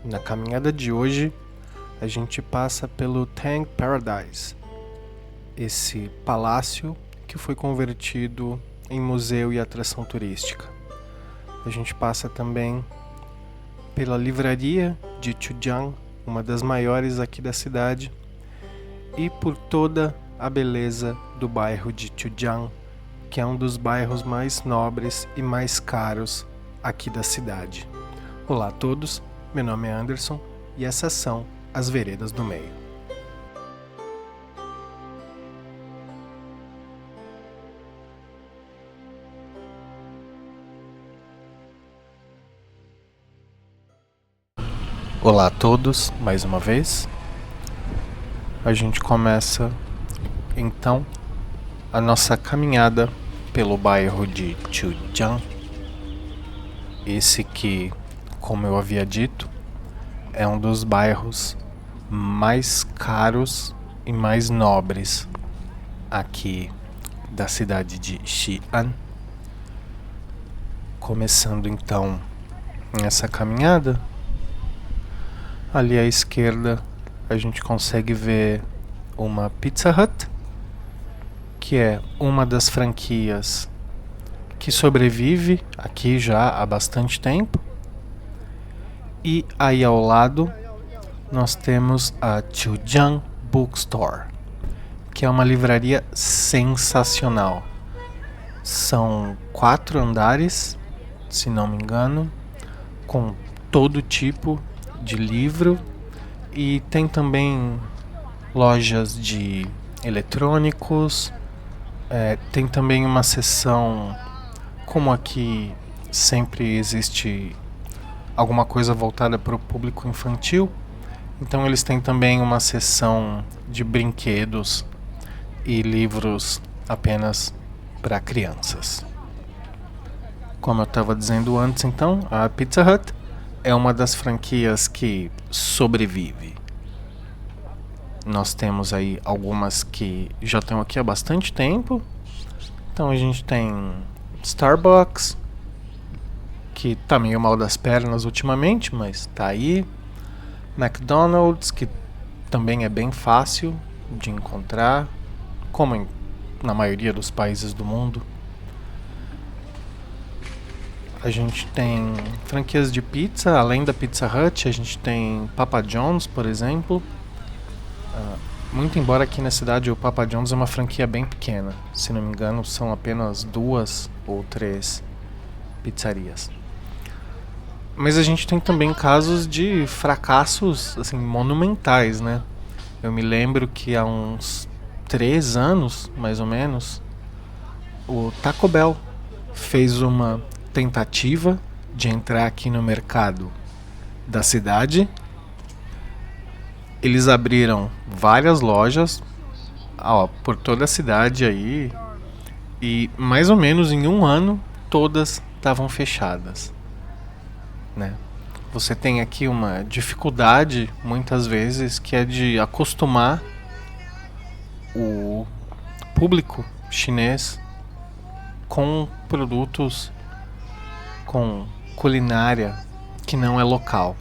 Na caminhada de hoje, a gente passa pelo Tang Paradise, esse palácio que foi convertido em museu e atração turística. A gente passa também pela livraria de Chujiang, uma das maiores aqui da cidade, e por toda a beleza do bairro de Chujiang, que é um dos bairros mais nobres e mais caros aqui da cidade. Olá a todos, meu nome é Anderson e essas são as Veredas do Meio. Olá a todos, mais uma vez. A gente começa então a nossa caminhada pelo bairro de Chujiang. Esse que, como eu havia dito, é um dos bairros mais caros e mais nobres aqui da cidade de Xi'an. Começando então essa caminhada, ali à esquerda a gente consegue ver uma Pizza Hut, que é uma das franquias que sobrevive aqui já há bastante tempo. E aí ao lado nós temos a Chujiang Bookstore, que é uma livraria sensacional. São 4 andares, se não me engano, com todo tipo de livro, e tem também lojas de eletrônicos, tem também uma seção, como aqui sempre existe alguma coisa voltada para o público infantil, então eles têm também uma seção de brinquedos e livros apenas para crianças. Como eu estava dizendo antes, então, a Pizza Hut é uma das franquias que sobrevive. Nós temos aí algumas que já estão aqui há bastante tempo. Então a gente tem Starbucks, que tá meio mal das pernas ultimamente, mas tá aí. McDonald's, que também é bem fácil de encontrar, como na maioria dos países do mundo. A gente tem franquias de pizza, além da Pizza Hut, a gente tem Papa John's, por exemplo. Muito embora aqui na cidade o Papa John's é uma franquia bem pequena, se não me engano são apenas 2 ou 3 pizzarias. Mas a gente tem também casos de fracassos assim, monumentais, né? Eu me lembro que há uns 3 anos, mais ou menos, o Taco Bell fez uma tentativa de entrar aqui no mercado da cidade. Eles abriram várias lojas por toda a cidade aí, e mais ou menos em um ano todas estavam fechadas, né? Você tem aqui uma dificuldade muitas vezes que é de acostumar o público chinês com produtos, com culinária que não é local.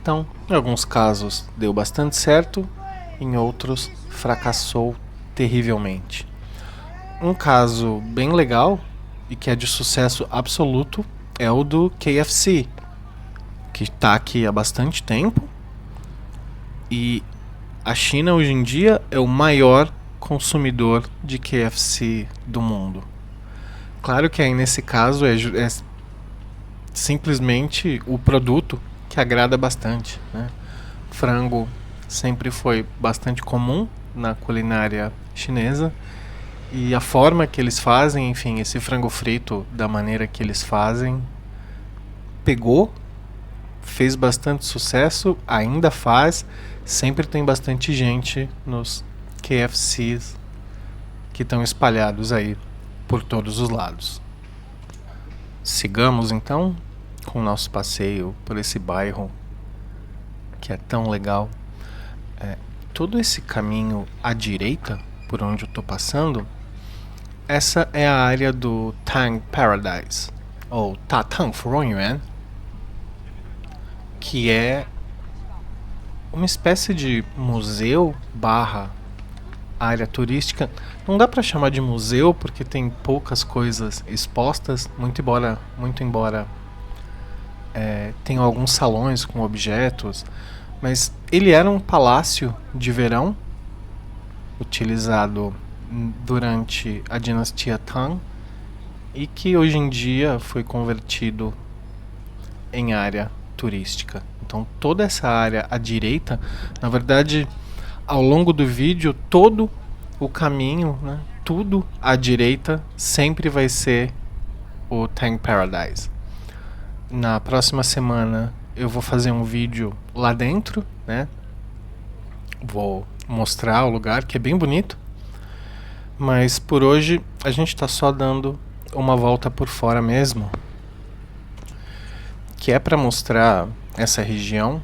Então, em alguns casos deu bastante certo, em outros fracassou terrivelmente. Um caso bem legal e que é de sucesso absoluto é o do KFC, que está aqui há bastante tempo, e a China hoje em dia é o maior consumidor de KFC do mundo. Claro que aí nesse caso é simplesmente o produto que agrada bastante, né? Frango sempre foi bastante comum na culinária chinesa, e a forma que eles fazem, enfim, esse frango frito da maneira que eles fazem, pegou, fez bastante sucesso, ainda faz, sempre tem bastante gente nos KFCs que estão espalhados aí por todos os lados. Sigamos então com o nosso passeio por esse bairro que é tão legal. Todo esse caminho à direita, por onde eu estou passando, essa é a área do Tang Paradise, ou Ta Tang Furong Yuan. que é uma espécie de museu barra área turística. Não dá para chamar de museu porque tem poucas coisas expostas, muito embora tenha alguns salões com objetos, mas ele era um palácio de verão utilizado durante a dinastia Tang e que hoje em dia foi convertido em área turística. Então toda essa área à direita, na verdade, ao longo do vídeo, todo o caminho, né, tudo à direita sempre vai ser o Tang Paradise. Na próxima semana eu vou fazer um vídeo lá dentro, né? Vou mostrar o lugar, que é bem bonito. Mas por hoje a gente está só dando uma volta por fora mesmo, que é para mostrar essa região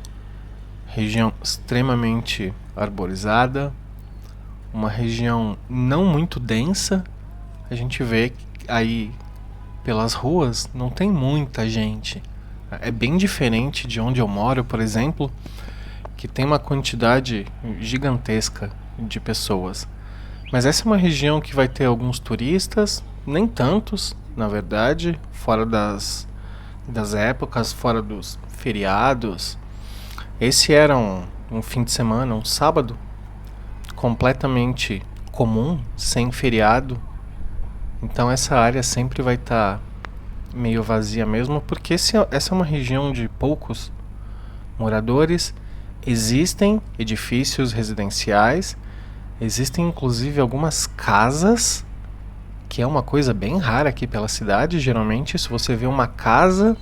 extremamente arborizada, uma região não muito densa. A gente vê aí pelas ruas não tem muita gente. É bem diferente de onde eu moro, por exemplo, que tem uma quantidade gigantesca de pessoas. Mas essa é uma região que vai ter alguns turistas, nem tantos, na verdade, fora das épocas, fora dos feriados. Esse era um fim de semana, um sábado, completamente comum, sem feriado. Então essa área sempre vai estar meio vazia mesmo, porque essa é uma região de poucos moradores. Existem edifícios residenciais, existem inclusive algumas casas, que é uma coisa bem rara aqui pela cidade. Geralmente, se você vê uma casa,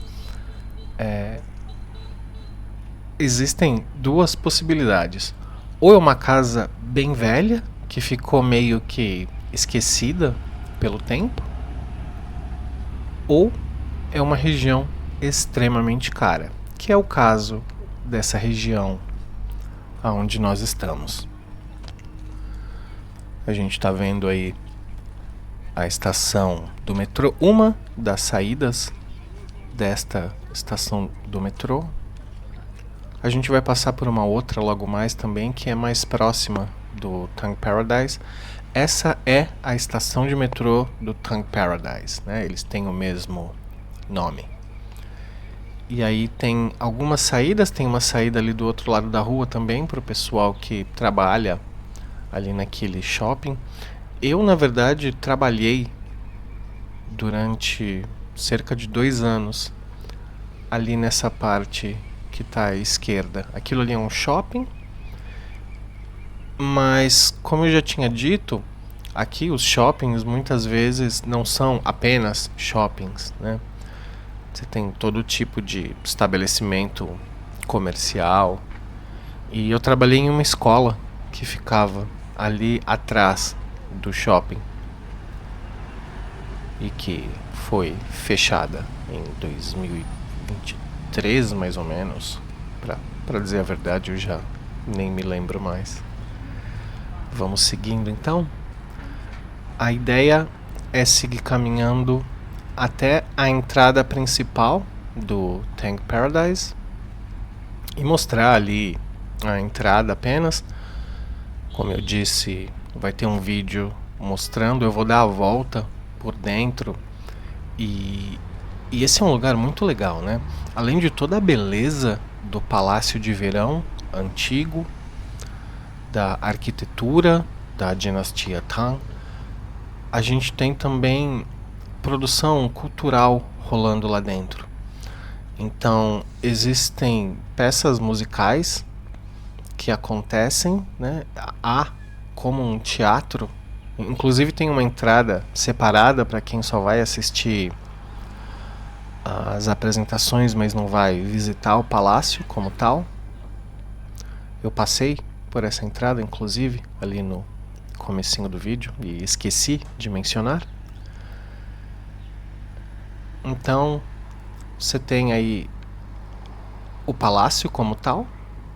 existem duas possibilidades. Ou é uma casa bem velha, que ficou meio que esquecida pelo tempo, ou é uma região extremamente cara, que é o caso dessa região aonde nós estamos. A gente está vendo aí a estação do metrô, uma das saídas desta estação do metrô. A gente vai passar por uma outra logo mais também, que é mais próxima do Tang Paradise. Essa é a estação de metrô do Tang Paradise, né? Eles têm o mesmo nome. E aí tem algumas saídas, tem uma saída ali do outro lado da rua também para o pessoal que trabalha ali naquele shopping. Eu, na verdade, trabalhei durante cerca de 2 anos ali nessa parte que está à esquerda. Aquilo ali é um shopping, mas como eu já tinha dito, aqui os shoppings muitas vezes não são apenas shoppings, né? Você tem todo tipo de estabelecimento comercial. E eu trabalhei em uma escola que ficava ali atrás do shopping e que foi fechada em 2023, mais ou menos. Para dizer a verdade, eu já nem me lembro mais. Vamos seguindo então. A ideia é seguir caminhando até a entrada principal do Tang Paradise e mostrar ali a entrada apenas. Como eu disse, vai ter um vídeo mostrando. Eu vou dar a volta por dentro e esse é um lugar muito legal, né? Além de toda a beleza do Palácio de Verão antigo, da arquitetura da dinastia Tang, a gente tem também produção cultural rolando lá dentro. Então existem peças musicais que acontecem, né? Há como um teatro. Inclusive tem uma entrada separada para quem só vai assistir as apresentações, mas não vai visitar o palácio como tal. Eu passei por essa entrada, inclusive, ali no comecinho do vídeo, e esqueci de mencionar. Então, você tem aí o palácio como tal,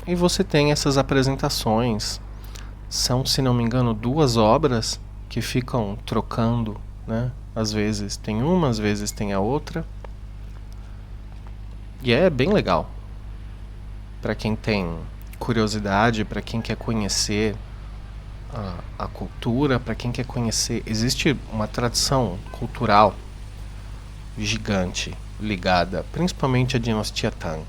e você tem essas apresentações. São, se não me engano, 2 obras que ficam trocando, né? Às vezes tem uma, às vezes tem a outra. E é bem legal. para quem tem curiosidade, para quem quer conhecer a cultura, para quem quer conhecer, existe uma tradição cultural gigante ligada principalmente à dinastia Tang.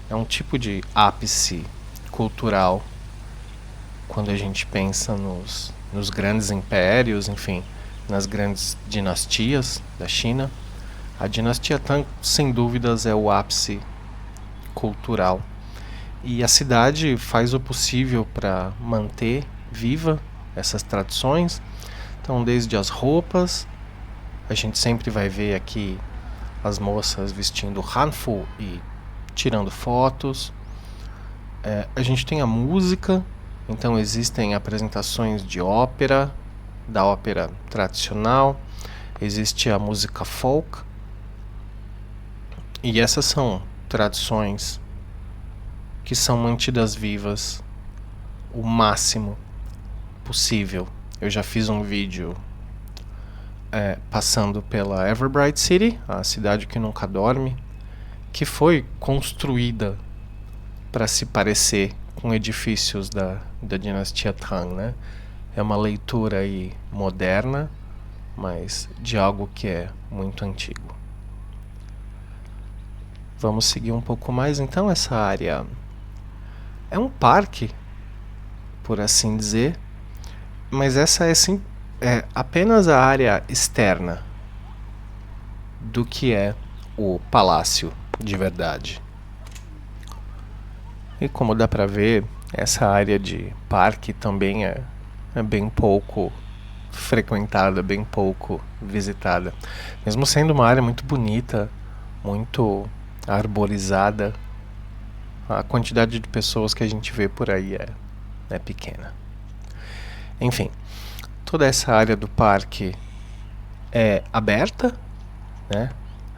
É um tipo de ápice cultural quando a gente pensa nos grandes impérios, enfim, nas grandes dinastias da China. A dinastia Tang, sem dúvidas, é o ápice cultural. E a cidade faz o possível para manter viva essas tradições. Então, desde as roupas, a gente sempre vai ver aqui as moças vestindo hanfu e tirando fotos. A gente tem a música, então existem apresentações de ópera, da ópera tradicional, existe a música folk, e essas são tradições que são mantidas vivas o máximo possível. Eu já fiz um vídeo passando pela Everbright City, a cidade que nunca dorme, que foi construída para se parecer com edifícios da dinastia Tang, né? É uma leitura aí moderna, mas de algo que é muito antigo. Vamos seguir um pouco mais então. Essa área é um parque, por assim dizer, mas essa é apenas a área externa do que é o palácio de verdade. E como dá para ver, essa área de parque também é bem pouco frequentada, bem pouco visitada. Mesmo sendo uma área muito bonita, muito arborizada, a quantidade de pessoas que a gente vê por aí é pequena. Enfim, toda essa área do parque é aberta, né?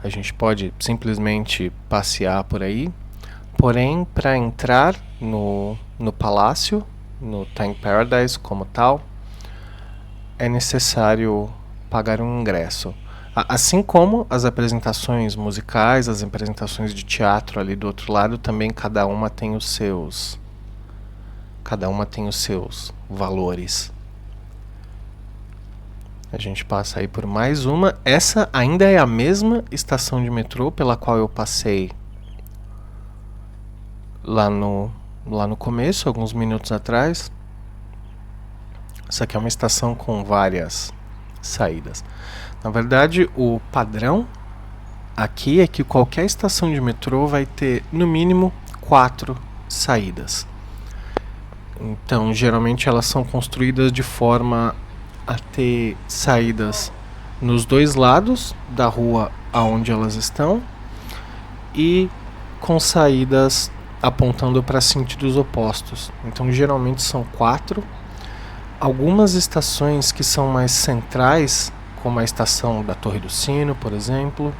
A gente pode simplesmente passear por aí. Porém, para entrar no palácio, no Tang Paradise como tal, é necessário pagar um ingresso. Assim como as apresentações musicais, as apresentações de teatro ali do outro lado, também cada uma tem os seus valores. A gente passa aí por mais uma. Essa ainda é a mesma estação de metrô pela qual eu passei lá no começo, alguns minutos atrás. Essa aqui é uma estação com várias saídas. Na verdade, o padrão aqui é que qualquer estação de metrô vai ter no mínimo 4 saídas. Então, geralmente elas são construídas de forma a ter saídas nos 2 lados da rua aonde elas estão e com saídas apontando para sentidos opostos. Então, geralmente são 4. Algumas estações que são mais centrais, como a estação da Torre do Sino, por exemplo,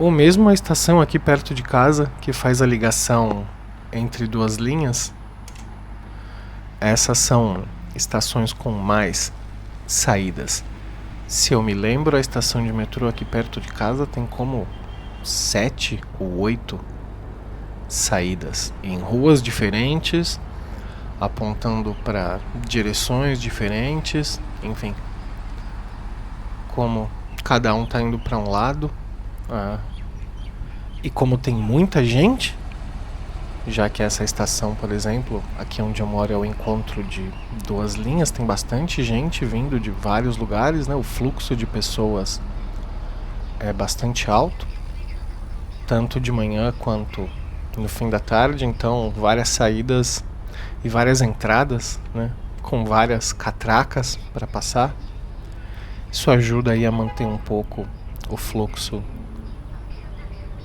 ou mesmo a estação aqui perto de casa, que faz a ligação entre 2 linhas, essas são estações com mais saídas. Se eu me lembro, a estação de metrô aqui perto de casa tem como 7 ou 8 saídas em ruas diferentes, apontando para direções diferentes, enfim. Como cada um está indo para um lado, e como tem muita gente, já que essa estação, por exemplo, aqui onde eu moro é o encontro de 2 linhas, tem bastante gente vindo de vários lugares, né? O fluxo de pessoas é bastante alto, tanto de manhã quanto no fim da tarde, então várias saídas e várias entradas, né? Com várias catracas para passar. Isso ajuda aí a manter um pouco o fluxo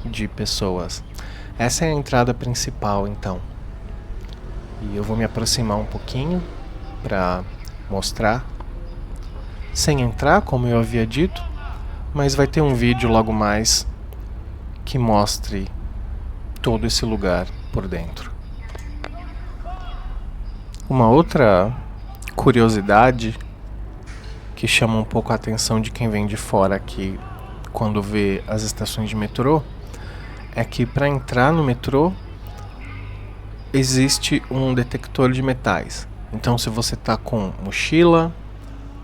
de pessoas. Essa é a entrada principal, então. E eu vou me aproximar um pouquinho para mostrar, sem entrar, como eu havia dito, mas vai ter um vídeo logo mais que mostre todo esse lugar por dentro. Uma outra curiosidade que chama um pouco a atenção de quem vem de fora aqui quando vê as estações de metrô é que para entrar no metrô existe um detector de metais. Então, se você está com mochila,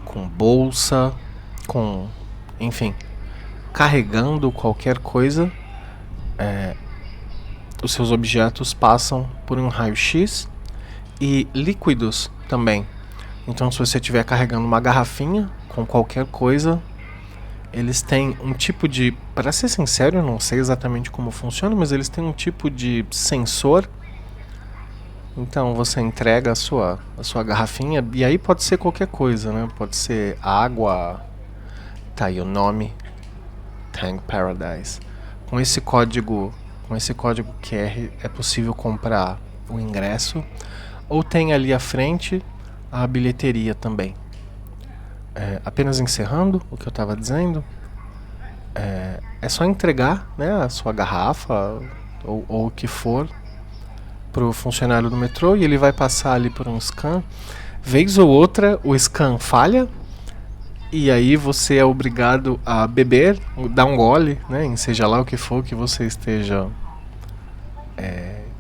com bolsa, enfim, carregando qualquer coisa, os seus objetos passam por um raio-x, e líquidos também. Então, se você estiver carregando uma garrafinha com qualquer coisa, eles têm um tipo de... Para ser sincero, eu não sei exatamente como funciona, mas eles têm um tipo de sensor. Então, você entrega a sua garrafinha, e aí pode ser qualquer coisa, né? Pode ser água, tá aí o nome, Tank Paradise. Com esse código QR é possível comprar o ingresso, ou tem ali à frente a bilheteria também. Apenas encerrando o que eu estava dizendo, é só entregar, né, a sua garrafa ou o que for para o funcionário do metrô, e ele vai passar ali por um scan. Vez ou outra o scan falha, e aí você é obrigado a beber, dar um gole, né, em seja lá o que for que você esteja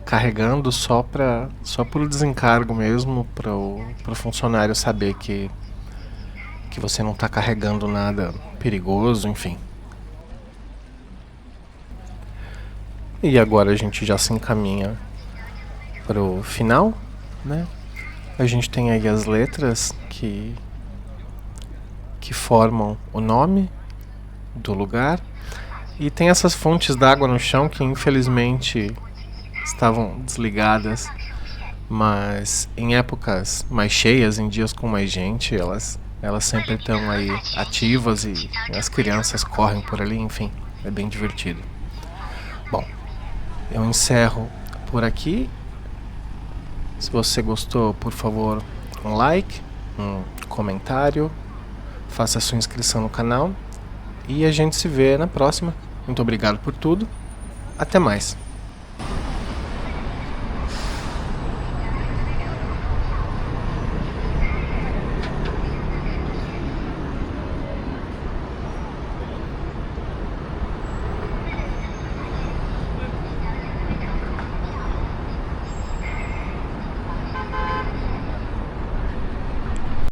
carregando, só por desencargo mesmo, para o funcionário saber que você não está carregando nada perigoso, enfim. E agora a gente já se encaminha para o final, né? A gente tem aí as letras que formam o nome do lugar, e tem essas fontes d'água no chão que infelizmente estavam desligadas, mas em épocas mais cheias, em dias com mais gente, elas sempre estão aí ativas, e as crianças correm por ali, enfim, é bem divertido. Bom, eu encerro por aqui. Se você gostou, por favor, um like, um comentário, faça sua inscrição no canal, e a gente se vê na próxima. Muito obrigado por tudo. Até mais.